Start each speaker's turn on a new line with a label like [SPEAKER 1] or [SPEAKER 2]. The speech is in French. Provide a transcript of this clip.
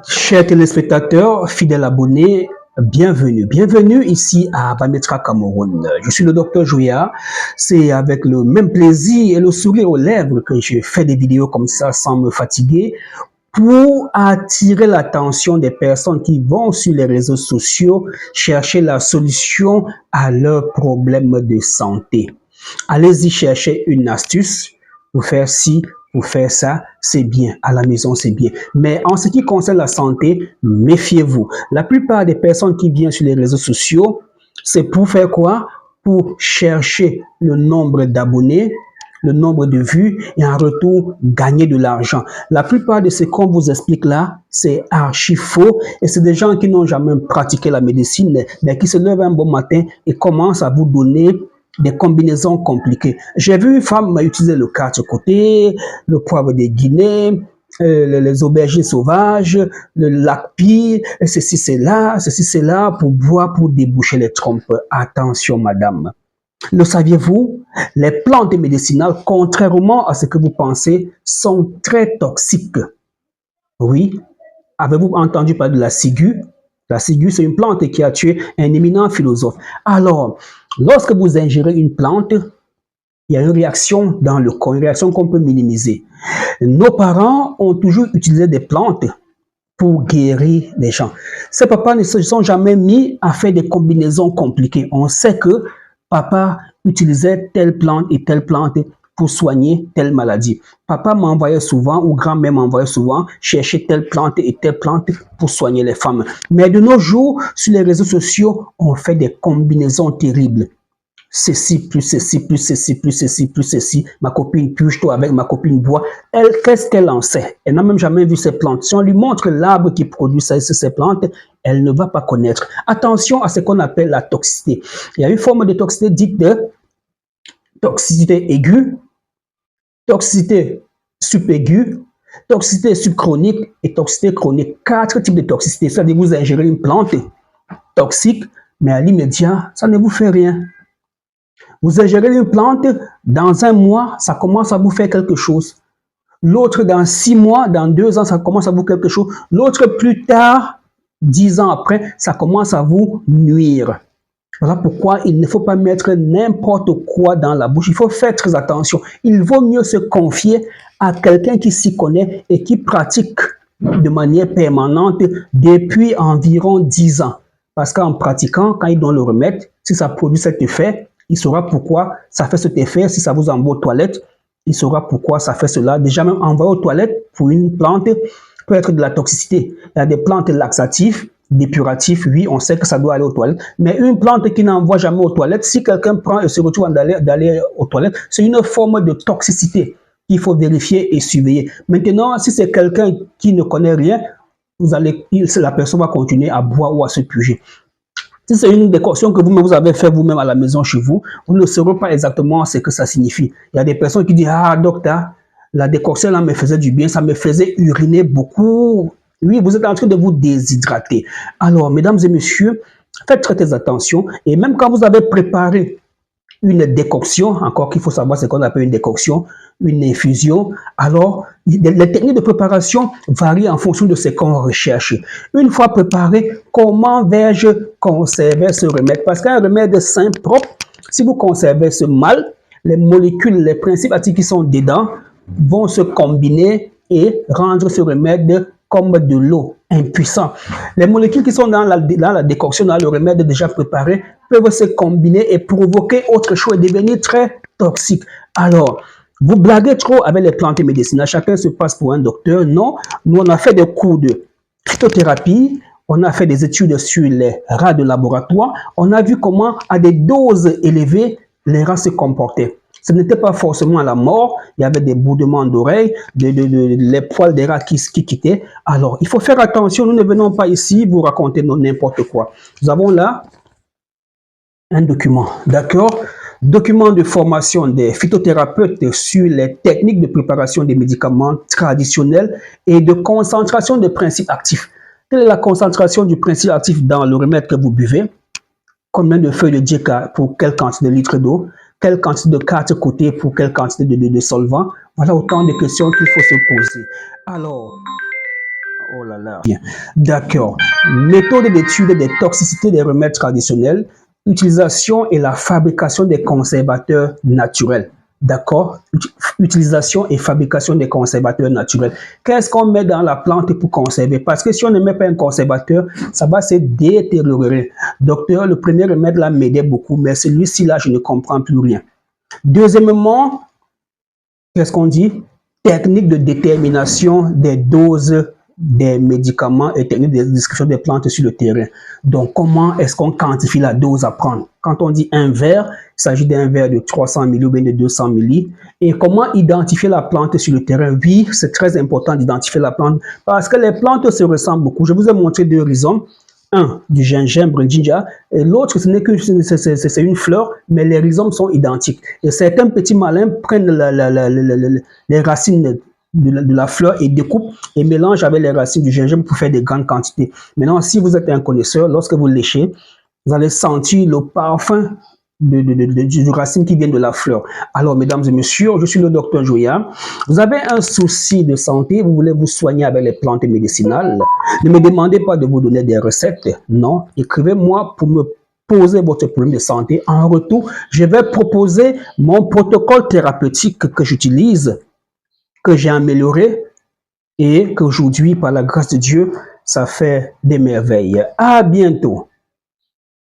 [SPEAKER 1] Chers téléspectateurs, fidèles abonnés, bienvenue. Bienvenue ici à Bametra Cameroun. Je suis le docteur Jouya. C'est avec le même plaisir et le sourire aux lèvres que je fais des vidéos comme ça sans me fatiguer pour attirer l'attention des personnes qui vont sur les réseaux sociaux chercher la solution à leurs problèmes de santé. Allez-y chercher une astuce pour faire ci, pour faire ça, c'est bien. À la maison, c'est bien. Mais en ce qui concerne la santé, méfiez-vous. La plupart des personnes qui viennent sur les réseaux sociaux, c'est pour faire quoi? Pour chercher le nombre d'abonnés, le nombre de vues et en retour gagner de l'argent. La plupart de ce qu'on vous explique là, c'est archi faux et c'est des gens qui n'ont jamais pratiqué la médecine mais qui se lèvent un bon matin et commencent à vous donner des combinaisons compliquées. J'ai vu une femme utiliser le quatre-côtés, le poivre des Guinées, les aubergines sauvages, le lac-pie, ceci c'est là pour boire, pour déboucher les trompes. Attention madame. Le saviez-vous? Les plantes médicinales, contrairement à ce que vous pensez, sont très toxiques. Oui, avez-vous entendu parler de la ciguë? La ciguë, c'est une plante qui a tué un éminent philosophe. Alors, lorsque vous ingérez une plante, il y a une réaction dans le corps, une réaction qu'on peut minimiser. Nos parents ont toujours utilisé des plantes pour guérir les gens. Ces papas ne se sont jamais mis à faire des combinaisons compliquées. On sait que papa utilisait telle plante et telle plante pour soigner telle maladie. Papa m'envoyait souvent, ou grand-mère m'envoyait souvent, chercher telle plante et telle plante pour soigner les femmes. Mais de nos jours, sur les réseaux sociaux, on fait des combinaisons terribles. Ceci, plus ceci, plus ceci, plus ceci, plus ceci. Ma copine pige, toi avec ma copine boit. Elle, qu'est-ce qu'elle en sait? Elle n'a même jamais vu ces plantes. Si on lui montre l'arbre qui produit ces plantes, elle ne va pas connaître. Attention à ce qu'on appelle la toxicité. Il y a une forme de toxicité dite de toxicité aiguë, toxicité subaiguë, toxicité subchronique et toxicité chronique. 4 types de toxicité. C'est-à-dire que vous ingérez une plante toxique, mais à l'immédiat, ça ne vous fait rien. Vous ingérez une plante, dans un mois, ça commence à vous faire quelque chose. L'autre, dans 6 mois, dans 2 ans, ça commence à vous faire quelque chose. L'autre, plus tard, 10 ans après, ça commence à vous nuire. Voilà pourquoi il ne faut pas mettre n'importe quoi dans la bouche. Il faut faire très attention. Il vaut mieux se confier à quelqu'un qui s'y connaît et qui pratique de manière permanente depuis environ 10 ans. Parce qu'en pratiquant, quand il donne le remède, si ça produit cet effet, il saura pourquoi ça fait cet effet. Si ça vous envoie aux toilettes, il saura pourquoi ça fait cela. Déjà même envoyer aux toilettes pour une plante peut être de la toxicité. Il y a des plantes laxatives, dépuratifs, oui, on sait que ça doit aller aux toilettes. Mais une plante qui n'envoie jamais aux toilettes, si quelqu'un prend et se retrouve d'aller aux toilettes, c'est une forme de toxicité qu'il faut vérifier et surveiller. Maintenant, si c'est quelqu'un qui ne connaît rien, la personne va continuer à boire ou à se puger. Si c'est une décoction que vous avez fait vous-même à la maison chez vous, vous ne saurez pas exactement ce que ça signifie. Il y a des personnes qui disent « Ah, docteur, la décoction là me faisait du bien, ça me faisait uriner beaucoup. » Oui, vous êtes en train de vous déshydrater. Alors, mesdames et messieurs, faites très attention. Et même quand vous avez préparé une décoction, encore qu'il faut savoir ce qu'on appelle une décoction, une infusion, alors les techniques de préparation varient en fonction de ce qu'on recherche. Une fois préparé, comment vais-je conserver ce remède? Parce qu'un remède sain, propre, si vous conservez ce mal, les molécules, les principes actifs qui sont dedans vont se combiner et rendre ce remède comme de l'eau, impuissant. Les molécules qui sont dans la décoction, dans le remède déjà préparé, peuvent se combiner et provoquer autre chose et devenir très toxique. Alors, vous blaguez trop avec les plantes médicinales, chacun se passe pour un docteur. Non, nous on a fait des cours de phytothérapie, on a fait des études sur les rats de laboratoire, on a vu comment à des doses élevées, les rats se comportaient. Ce n'était pas forcément à la mort, il y avait des bourdements d'oreilles, les poils des rats qui quittaient. Alors, il faut faire attention, nous ne venons pas ici vous raconter n'importe quoi. Nous avons là un document, d'accord? Document de formation des phytothérapeutes sur les techniques de préparation des médicaments traditionnels et de concentration des principes actifs. Quelle est la concentration du principe actif dans le remède que vous buvez? Combien de feuilles de djeka pour quelle quantité de litres d'eau? Quelle quantité de quatre-côtés pour quelle quantité de solvant? Voilà autant de questions qu'il faut se poser. Alors, Oh là là. Bien. D'accord. Méthode d'étude des toxicités des remèdes traditionnels, utilisation et la fabrication des conservateurs naturels. D'accord? Utilisation et fabrication des conservateurs naturels. Qu'est-ce qu'on met dans la plante pour conserver? Parce que si on ne met pas un conservateur, ça va se détériorer. Docteur, le premier remède là m'aidait beaucoup, mais celui-ci là, je ne comprends plus rien. Deuxièmement, qu'est-ce qu'on dit? Technique de détermination des doses des médicaments et technique de description des plantes sur le terrain. Donc, comment est-ce qu'on quantifie la dose à prendre? Quand on dit un verre, il s'agit d'un verre de 300 ml ou bien de 200 ml. Et comment identifier la plante sur le terrain? Oui, c'est très important d'identifier la plante parce que les plantes se ressemblent beaucoup. Je vous ai montré deux rhizomes. Un du gingembre, ginger, et l'autre, ce n'est que c'est une fleur, mais les rhizomes sont identiques. Et certains petits malins prennent les racines de la fleur et découpent et mélangent avec les racines du gingembre pour faire des grandes quantités. Maintenant, si vous êtes un connaisseur, lorsque vous léchez, vous allez sentir le parfum du racine qui vient de la fleur. Alors, mesdames et messieurs, je suis le docteur Joya. Vous avez un souci de santé, vous voulez vous soigner avec les plantes médicinales. Ne me demandez pas de vous donner des recettes. Non, écrivez-moi pour me poser votre problème de santé. En retour, je vais proposer mon protocole thérapeutique que j'utilise, que j'ai amélioré et qu'aujourd'hui, par la grâce de Dieu, ça fait des merveilles. À bientôt.